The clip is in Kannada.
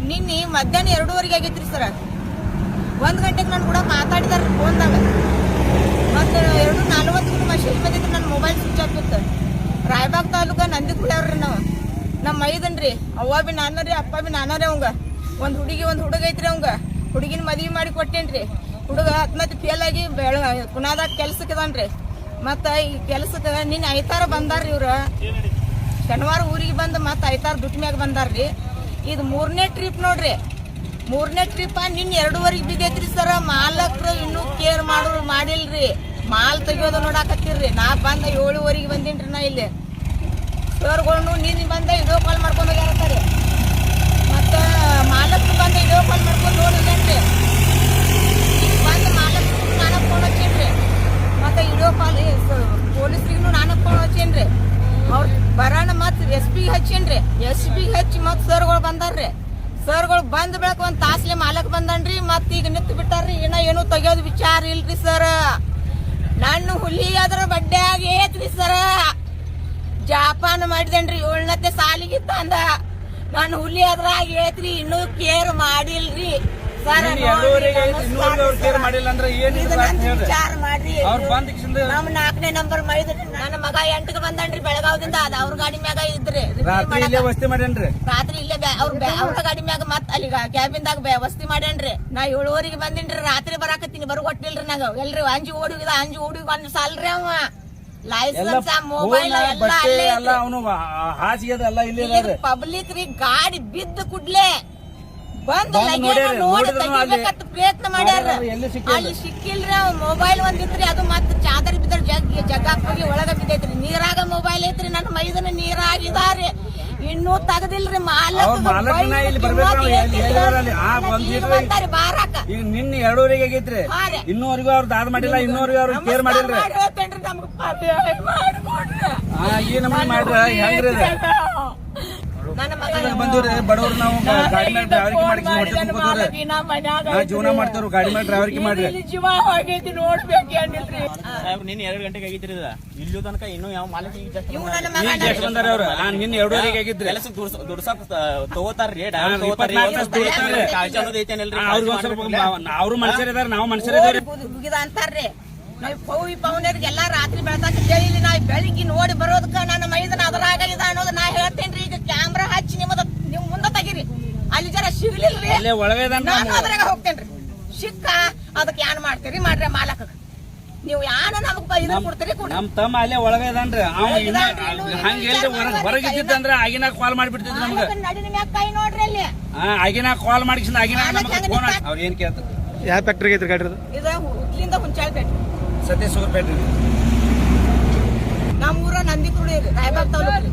ನಿನ್ನೆ ಮಧ್ಯಾಹ್ನ 2:15 ಆಗೈತ್ರಿ ಸರ್. 1 ಗಂಟೆಗೆ ನಾನು ಕೂಡ ಮಾತಾಡಿದಾರ ಫೋನ್ದಾಗ. ಮತ್ತೆ 2:40 ಮೆಸೇಜ್ ಬಂದಿತ್ತು. ನನ್ನ ಮೊಬೈಲ್ ಸ್ವಿಚ್ ಆಫ್ ಇತ್ತು. ರಾಯಬಾಗ್ ತಾಲೂಕ ನಂದಿಗುಳ್ಯಾವ್ರಿ ನಾವು. ನಮ್ಮ ಮೈದನ್ರಿ ಅವ್ವ ಬಿ ನಾನರಿ ಅಪ್ಪ ಬಿ ನಾನರಿ. ಅವಂಗ ಒಂದು ಹುಡುಗ ಐತ್ರಿ. ಅವಂಗ ಹುಡುಗಿನ ಮದ್ವಿ ಮಾಡಿ ಕೊಟ್ಟೇನ್ರಿ. ಹುಡುಗ 10ನೇ ಫೇಲ್ ಆಗಿ ಪುನಾದಾಗ ಕೆಲ್ಸಕ್ಕೆ ಇದಾನ್ರಿ. ಮತ್ತ ಈ ಕೆಲ್ಸಕ್ಕೆ ನಿನ್ನೆ ಐತಾರ ಬಂದಾರ್ರಿ. ಇವ್ರ ಶನಿವಾರ ಊರಿಗೆ ಬಂದು ಮತ್ತೆ ಐತಾರ ದುಡ್ಡು ಮ್ಯಾಗ ಬಂದಾರ್ರಿ. ಇದು 3ನೇ ಟ್ರಿಪ್ ನೋಡ್ರಿ. 3ನೇ ಟ್ರಿಪ್ ನಿನ್ನೆ 2:15 ಬಿದ್ದೈತ್ರಿ ಸರ್. ಮಾಲಕ್ರು ಇನ್ನೂ ಕೇರ್ ಮಾಡಿಲ್ರಿ. ಮಾಲ್ ತೆಗಿಯೋದು ನೋಡಾಕತ್ತಿರ್ರಿ. ನಾ ಬಂದ 7:15 ಬಂದಿನ್ರಿ. ನಾ ಇಲ್ಲಿ ಸರ್ಗಳು ನಿನ್ನೆ ಬಂದ ವಿಡಿಯೋ ಕಾಲ್ ಮಾಡ್ಕೊಂಡು ಹೋಗ್ಯಾರತ್ತಾರೆ. ಮತ್ತು ಮಾಲಕ್ರು ಬಂದ ವಿಡಿಯೋ ಕಾಲ್ ಮಾಡ್ಕೊಂಡು ನೋಡಿಲ್ಲೇನ್ರಿ. ಬಂದು ಮಾಲಕ್ರು ನಾನೇ ಫೋನ್ ಹಚ್ಚೇನ್ರಿ. ಮತ್ತು ವಿಡಿಯೋ ಕಾಲ್ ಪೊಲೀಸ್ರಿಗೂ ನಾನೇ ಫೋನ್ ಹಚ್ಚೇನ್ರಿ. ಅವ್ರು ಬರೋಣ ಮತ್ತು SP ಹಚ್ಚೇನ್ರಿ. SP ಹಚ್ಚಿ ಮತ್ತು ಸರ್ಗಳು ಬಂದಾರ್ರಿ. ಸರ್ಗಳು ಬಂದ್ ಬೆಳಕ 1 ತಾಸ್ಲೆ ಮಾಲಕ್ ಬಂದನ್ರಿ. ಮತ್ ಈಗ ನಿಂತು ಬಿಟ್ಟಾರ್ರಿ. ಏನು ತೆಗಿಯೋದು ವಿಚಾರ ಇಲ್ರಿ ಸರ್. ನನ್ನ ಹುಲಿ ಅದ್ರ ಬಡ್ಡೆ ಆಗಿ ಏತ್ರಿ ಸರ್. ಜಾಪಾನ ಮಾಡಿದೇನ್ರಿ 7ನೇ ಸಾಲಿಗಿತ್ತ ಅಂದ. ನನ್ನ ಹುಲಿ ಅದ್ರಾಗ ಏತ್ರಿ. ಇನ್ನೂ ಕೇರ್ ಮಾಡಿಲ್ರಿ ಸರ್. ವಿಚಾರ ಮಾಡ್ರಿ. ನಮ್ 4ನೇ ನಂಬರ್ ಮಾಡಿದ್ರಿ. ನನ್ನ ಮಗ 8ಕ್ಕೆ ಬಂದನ್ರಿ ಬೆಳಗಾವದಿಂದ. ಅದ ಅವ್ರ ಗಾಡಿ ಮ್ಯಾಗ ಇದ್ರಿ. ರಾತ್ರಿ ಇಲ್ಲೇ ಅವ್ರ ಗಾಡಿ ಮ್ಯಾಗ ಮತ್ ಅಲ್ಲಿ ಕ್ಯಾಬಿನ್ದಾಗ ವಸ್ತಿ ಮಾಡ್ಯಾನ್ರಿ. ನಾ 7:15 ಬಂದಿನ್ರಿ. ರಾತ್ರಿ ಬರಾಕತ್ತೀನಿ. ಕೊಟ್ಟಿಲ್ರಿ ನಂಗ. ಎಲ್ರಿ ಅಂಜಿ ಓಡಿ ಒಂದ್ ಸಾಲ್ರಿ. ಅವ ಲೈಸೆನ್ಸ್ ಮೊಬೈಲ್ ಪಬ್ಲಿಕ್ ರೀ. ಗಾಡಿ ಬಿದ್ದ ಕುಡ್ಲೆ ಬಂದ್ ನೋಡಿ ತೆಗಿಬೇಕಂತ ಪ್ರಯತ್ನ ಮಾಡ್ಯಾರ. ಅಲ್ಲಿ ಸಿಕ್ಕಿಲ್ರಿ. ಅವ್ ಮೊಬೈಲ್ ಒಂದಿತ್ರಿ. ಅದು ಮತ್ ಚಾದರ್ ಬಿದ್ದ ಜಗ್ಗಾಕ್ ಹೋಗಿ ಒಳಗ ಬಿದ್ದೈತ್ರಿ. ನೀರಾಗ ಮೊಬೈಲ್ ಐತ್ರಿ. ನನ್ನ ಮೈದನ ನೀರಾಗಿದಾರಿ. ಇನ್ನೂ ತಗದಿಲ್ರಿ. ಮಾಲಕ್ ಬಾರಾಕ ನಿನ್ನೆ 2:15 ಆಗೈತ್ರಿ. ಇನ್ನೂವರೆಗೂ ಅವ್ರು ದಾದ ಮಾಡಿಲ್ಲ. ಇನ್ನೂವರೆಗೂ ಅವ್ರು ಕೇರ್ ಮಾಡಿಲ್ರಿ. ಈ ನಮ್ಮನೆ ಮಾಡ್ರ ಹೆಂಗ್ರಿ ಬಂದವ್ರಿ. ಬಡವ್ರು ನಾವು ಗಾಡಿ ಮೇಲೆ ಡ್ರೈವರಿಗೆ ಮಾಡಿ ಜೀವನ ಮಾಡ್ತಾರ. ಗಾಡಿ ಮೇಲೆ ಡ್ರೈವರಿಗೆ ಮಾಡ್ರಿ. ನಿನ್ನೆ 2 ಗಂಟೆಗೆ ಆಗಿದ್ರಿ. ಇಲ್ಲಿ ತನಕ ಇನ್ನೂ ಯಾವ ಮಾಲಕ್ ಬಂದಾರ ಅವ್ರು. ನಿನ್ನೆ 2:15 ಆಗಿದ್ರಿ. ದುಡ್ಸಾಕ್ ತಗೋತಾರ್ರಿ. ಅವ್ರು ಮನುಷ್ಯರ ಇದಾರ. ನಾವು ಮನುಷ್ಯರ ಇದಾರೆ ಅಂತಾರ್ರಿ. ನಾವ್ ಪೌನರ್ಗೆಲ್ಲ ರಾತ್ರಿ ಬೆಳತಾಕ ಕೇಳಿಲಿ. ನಾವ್ ಬೆಳಿಗ್ಗೆ ನೋಡಿ ಬರೋದಕ್ಕ ನನ್ನ ಮೈದನ ಅದ್ರಾಗ ಇದ ಅನ್ನೋದು ನಾ ಹೇಳ್ತೇನ್ರಿ. ಈಗ ಕ್ಯಾಮ್ರಾ ಹಚ್ಚಿ ನೀವು ಮುಂದೆ ತೆಗಿರಿ. ಅಲ್ಲಿ ಜರ ಸಿಗ್ಲಿಲ್ರಿ. ನಾನು ಅದ್ರಾಗ ಹೋಗ್ತೇನ್ರಿ. ಸಿಕ್ಕ ಅದಕ್ಕೆ ಏನ್ ಮಾಡ್ತೀರಿ ಮಾಡ್ರಿ. ಮಾಲಕ ನೀವು ಯಾನ ನಮಗ್ ಇದನ್ನ ಕೊಡ್ತೀರಿ. ನಮ್ ತಮ್ಮ ಅಲ್ಲೇ ಒಳಗೆ ಇದಾನ್ರಿ. ಹೊರಗಿದ್ದಂದ್ರ ಆಗಿನಾಗ ಕಾಲ್ ಮಾಡ್ಬಿಡ್ತಿದ್ರಿ ನಮ್ಗೆ. ನಡಿನ ಮ್ಯಾಗ ಕೈ ನೋಡ್ರಿ. ಅಲ್ಲಿ ಆಗಿನಾಗ ಕಾಲ್ ಮಾಡಿಸಿ ಅವ್ರ ಏನ್ ಕೇಳ್ತಾರೆ. ಯಾವ ಫ್ಯಾಕ್ಟ್ರಿಗೆ ಐತ್ರಿ ಗಾಡಿ? ಇದು ಹುಟ್ಲಿಂದ ಹುಂಚಾಳ್ ಪೇಟೆ ಸತೀಶ್ ಪೇಟೆ. ನಮ್ಮೂರ ನಂದಿಕುಳಿ ರಾಯಬಾಗ್ ತಾಲೂಕು.